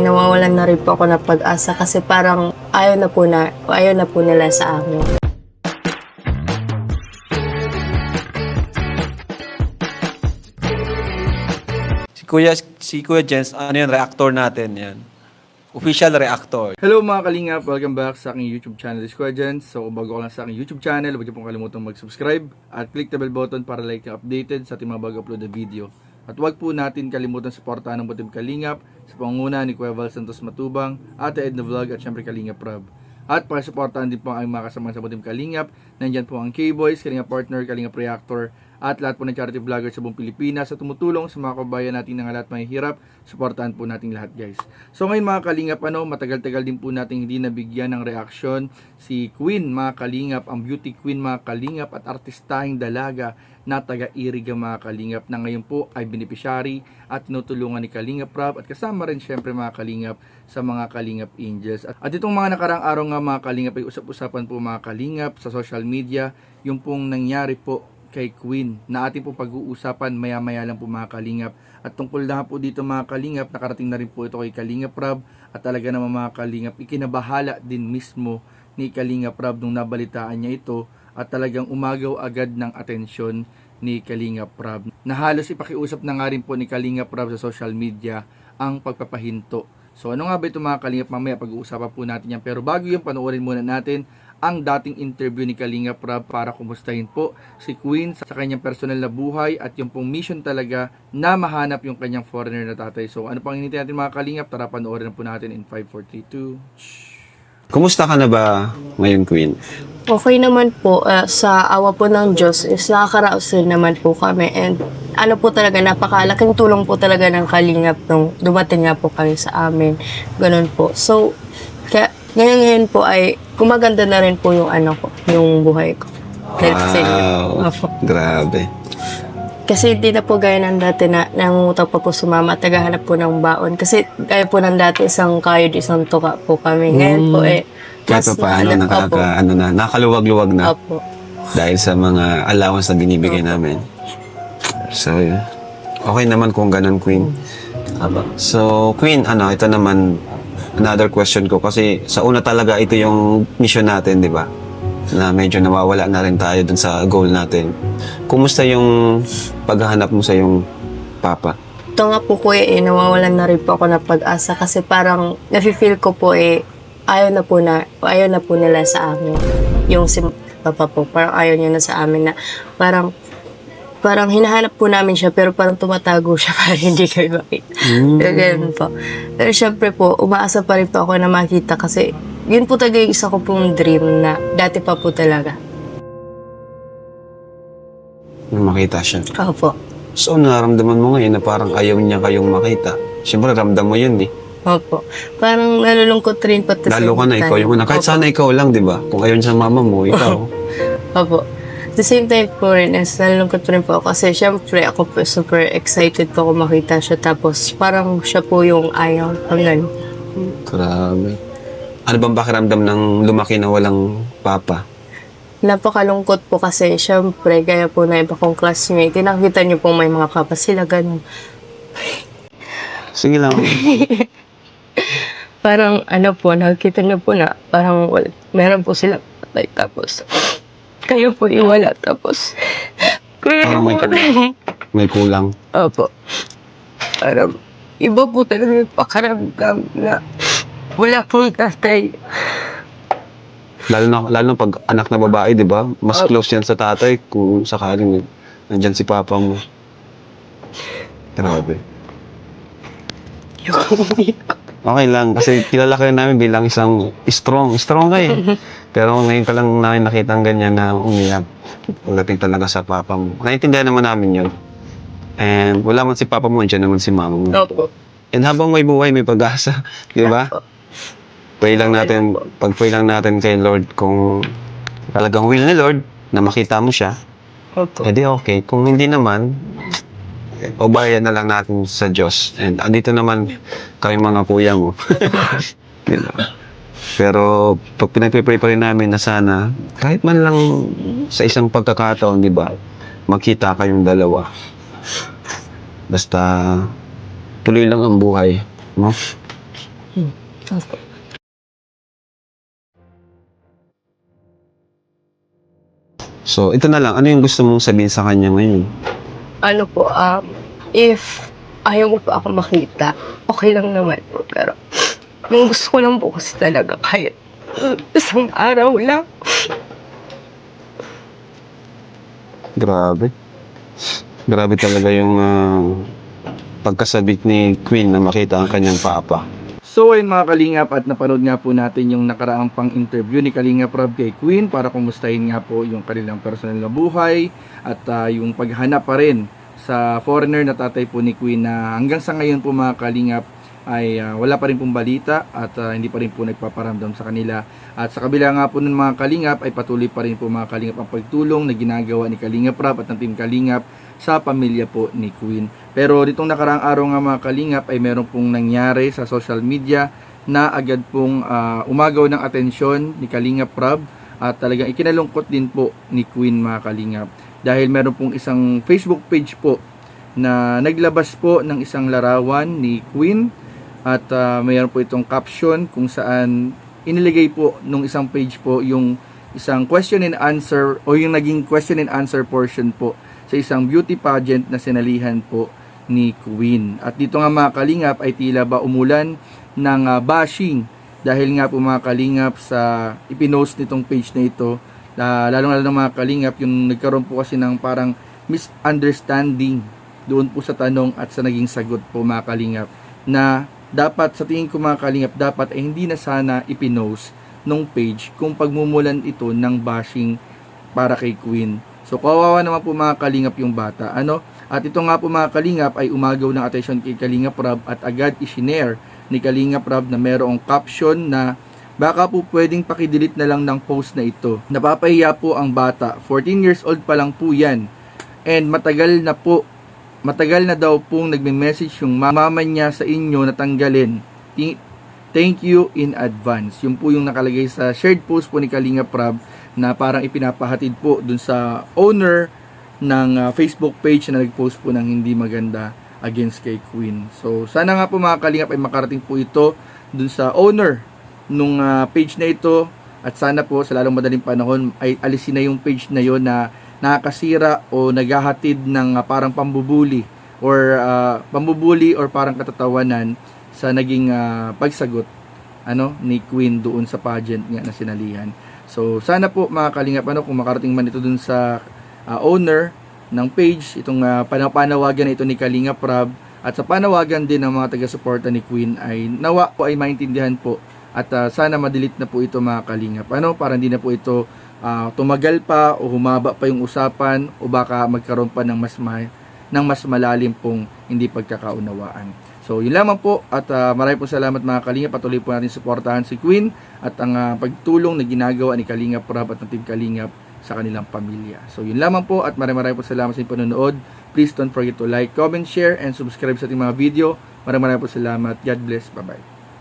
nawawalan na rin po ako ng pag-asa kasi parang ayaw na po nila sa amin. Si Kuya Jens, ano yan, reactor natin yan. Official reactor. Hello mga kalingap! Welcome back sa aking YouTube channel, Kuya Jens. So kung bago ka lang sa aking YouTube channel, huwag niyo pong kalimutang mag-subscribe at click the bell button para like ka updated sa ating mga bago-upload na video. At huwag po natin kalimutan suportahan ng Butim Kalingap sa pangunguna ni Kuya Val Santos Matubang, Ate Edna Vlog at syempre Kalingap Rob. At pakisuportahan din po ang mga kasama sa Butim Kalingap. Nandyan po ang K-Boys, Kalingap Partner, Kalingap Reactor, at lahat po ng charity vloggers sa buong Pilipinas sa tumutulong sa mga kabayan natin na lahat mahihirap. Suportahan po natin lahat, guys. So ngayon mga kalingap, matagal-tagal din po natin hindi nabigyan ng reaksyon si Queen, mga kalingap, ang beauty queen, mga kalingap, at artistahing dalaga na taga-Iriga, mga kalingap, na ngayon po ay beneficiary at tinutulungan ni Kalingap Rob at kasama rin syempre mga kalingap sa mga Kalingap Angels. At itong mga nakarang araw nga mga kalingap ay usap-usapan po mga kalingap sa social media yung pong nangyari po kay Queen na ating po pag-uusapan maya-maya lang po mga kalingap. At tungkol na po dito mga kalingap, nakarating na rin po ito kay Kalingap Rob at talaga naman mga kalingap, ikinabahala din mismo ni Kalingap Rob nung nabalitaan niya ito at talagang umagaw agad ng atensyon ni Kalingap Rob na halos ipakiusap na nga rin po ni Kalingap Rob sa social media ang pagpapahinto. So ano nga ba ito mga kalingap, mamaya pag-uusapan po natin yan, pero bago yung panoorin muna natin ang dating interview ni Kalingap Rob para kumustahin po si Queen sa kanyang personal na buhay at yung pong mission talaga na mahanap yung kanyang foreigner na tatay. So ano pang hinintay natin mga kalingap, tara panoorin po natin in 5, 4, 3, 2. Kumusta ka na ba ngayon, Queen? Okay naman po, sa awa po ng Diyos is nakakaraos rin naman po kami and ano po talaga, napakalaking tulong po talaga ng Kalingap nung dumating nga po kami sa amin. Ganun po. So, ngayon po ay gumaganda na rin po yung yung buhay ko. Wow, grabe. Kasi hindi na po gaya ng dati na nangungutang pa po sumama at naghahanap po ng baon. Kasi gaya po ng dati, isang kayod, isang tuka po kami. Ngayon po Kahit pa paano, nakaluwag-luwag na. Opo. Dahil sa mga allowance na binibigay namin. So, okay naman kung ganun, Queen. So, Queen, ito naman, another question ko. Kasi sa una talaga, ito yung mission natin, di ba? Na medyo nawawala na rin tayo dun sa goal natin. Kumusta yung paghahanap mo sa yung papa? Ito nga po kuya, nawawalan na rin po ako ng pag-asa kasi parang nafe-feel ko po ayaw na po nila sa amin. Yung si papa po, parang ayaw niya na sa amin na parang hinahanap po namin siya pero parang tumatago siya para hindi kayo makita. Ganun po. Pero syempre po, umaasa pa rin po ako na makita kasi yun po talaga yung isa ko pong dream na dati pa po talaga. Makita siya. Opo. So, nararamdaman mo ngayon na parang ayaw niya kayong makita. Siyempre, ramdam mo yun, eh. Opo. Parang nalulungkot rin pati. Lalo ka na, ikaw yung una. Kahit sana ikaw lang, di ba? Kung ayaw niya sa mama mo, ikaw. Opo. At the same time po rin, nalulungkot rin po ako kasi syempre ako po super excited po ako makita siya tapos parang siya po yung ayaw. Hanggang. Grabe. Ano bang pakiramdam ng lumaki na walang papa? Napakalungkot po kasi syempre gaya po na iba kong classmate. Nakita niyo po may mga papa sila ganun. Sige lang. Parang nakikita niyo po na parang meron po sila patay tapos kayo po iwala tapos Parang may kulang. Opo. Parang iba po talaga yung pakaramdam na wala pong tatay. Lalo na pag anak na babae, di ba? Mas close yan sa tatay kung sakaling nandyan si papa mo. Grabe. Okay lang, kasi kilala kayo namin bilang isang strong. Strong ka eh. Pero ngayon ka lang namin nakita ang ganyan na umiyak. Pagdating talaga sa papa mo. Naintindihan naman namin yun. And wala man si papa mo, dyan naman si mama mo. Opo. And habang may buhay, may pag-asa. Di ba? Pray lang natin kay Lord kung talagang will ni Lord na makita mo siya. Opo. Edi okay. Kung hindi naman, obayan na lang natin sa Diyos. And andito naman kami mga kuya mo. Pero pag pinagpipray pa rin namin na sana, kahit man lang sa isang pagkakataon, di ba, magkita kayong dalawa. Basta tuloy lang ang buhay. No? Opo. So, ito na lang. Ano yung gusto mong sabihin sa kanya ngayon? Ano po, if ayaw mo pa ako makita, okay lang naman po. Pero, yung gusto ko lang po kasi talaga kahit isang araw lang. Grabe. Grabe talaga yung pagkasabik ni Queen na makita ang kanyang papa. So ayun mga Kalingap, at napanood nga po natin yung nakaraang pang-interview ni Kalingap Rob kay Queen para kumustahin nga po yung kanilang personal na buhay at yung paghanap pa rin sa foreigner na tatay po ni Queen na hanggang sa ngayon po mga Kalingap ay wala pa rin pong balita at hindi pa rin po nagpaparamdam sa kanila. At sa kabila nga po ng mga Kalingap ay patuloy pa rin po mga Kalingap ang pagtulong na ginagawa ni Kalingap Rob at ng Team Kalingap sa pamilya po ni Queen. Pero ditong nakaraang araw nga mga Kalingap ay meron pong nangyari sa social media na agad pong umagaw ng atensyon ni Kalingap Rob at talagang ikinalungkot din po ni Queen mga Kalingap. Dahil meron pong isang Facebook page po na naglabas po ng isang larawan ni Queen at mayroon po itong caption kung saan iniligay po nung isang page po yung isang question and answer o yung naging question and answer portion po sa isang beauty pageant na sinalihan po ni Queen. At dito nga mga Kalingap ay tila ba umulan ng bashing dahil nga po mga Kalingap sa ipinost nitong page na ito, lalong-lalo ng mga Kalingap yung nagkaroon po kasi ng parang misunderstanding doon po sa tanong at sa naging sagot po mga Kalingap na dapat sa tingin ko mga Kalingap dapat ay hindi na sana ipinost nung page kung pagmumulan ito ng bashing para kay Queen. So kawawa naman po mga Kalingap yung bata. At ito nga po mga Kalingap ay umagaw ng attention kay Kalingap Rob at agad isinare ni Kalingap Rob na merong caption na baka po pwedeng pakidelete na lang ng post na ito. Napapahiya po ang bata. 14 years old pa lang po yan. And matagal na daw pong nagme-message yung mama niya sa inyo na tanggalin. Thank you in advance. Yun po yung nakalagay sa shared post po ni Kalingap Rob na parang ipinapahatid po dun sa owner ng Facebook page na nag-post po ng hindi maganda against kay Queen. So sana nga po mga Kalingap ay makarating po ito dun sa owner nung page na ito at sana po sa lalong madaling panahon ay alisin na yung page na yon na nakakasira o naghahatid ng parang pambubuli or parang katatawanan sa naging pagsagot ni Queen doon sa pageant nga na sinalihan. So sana po mga Kalingap kung makarating man ito dun sa owner ng page itong panawagan na ito ni Kalingap Rob at sa panawagan din ng mga taga-suporta ni Queen ay nawa po ay maintindihan po at sana ma-delete na po ito mga Kalingap para hindi na po ito tumagal pa o humaba pa yung usapan o baka magkaroon pa ng mas malalim pong hindi pagkakaunawaan. So yun lamang po at maraming po salamat mga Kalingap. Patuloy po natin suportahan si Queen at ang pagtulong na ginagawa ni Kalingap Rob at ng Team Kalingap sa kanilang pamilya. So yun lamang po at maraming po salamat sa inyong panonood. Please don't forget to like, comment, share, and subscribe sa ating mga video. Maraming po salamat. God bless. Bye-bye.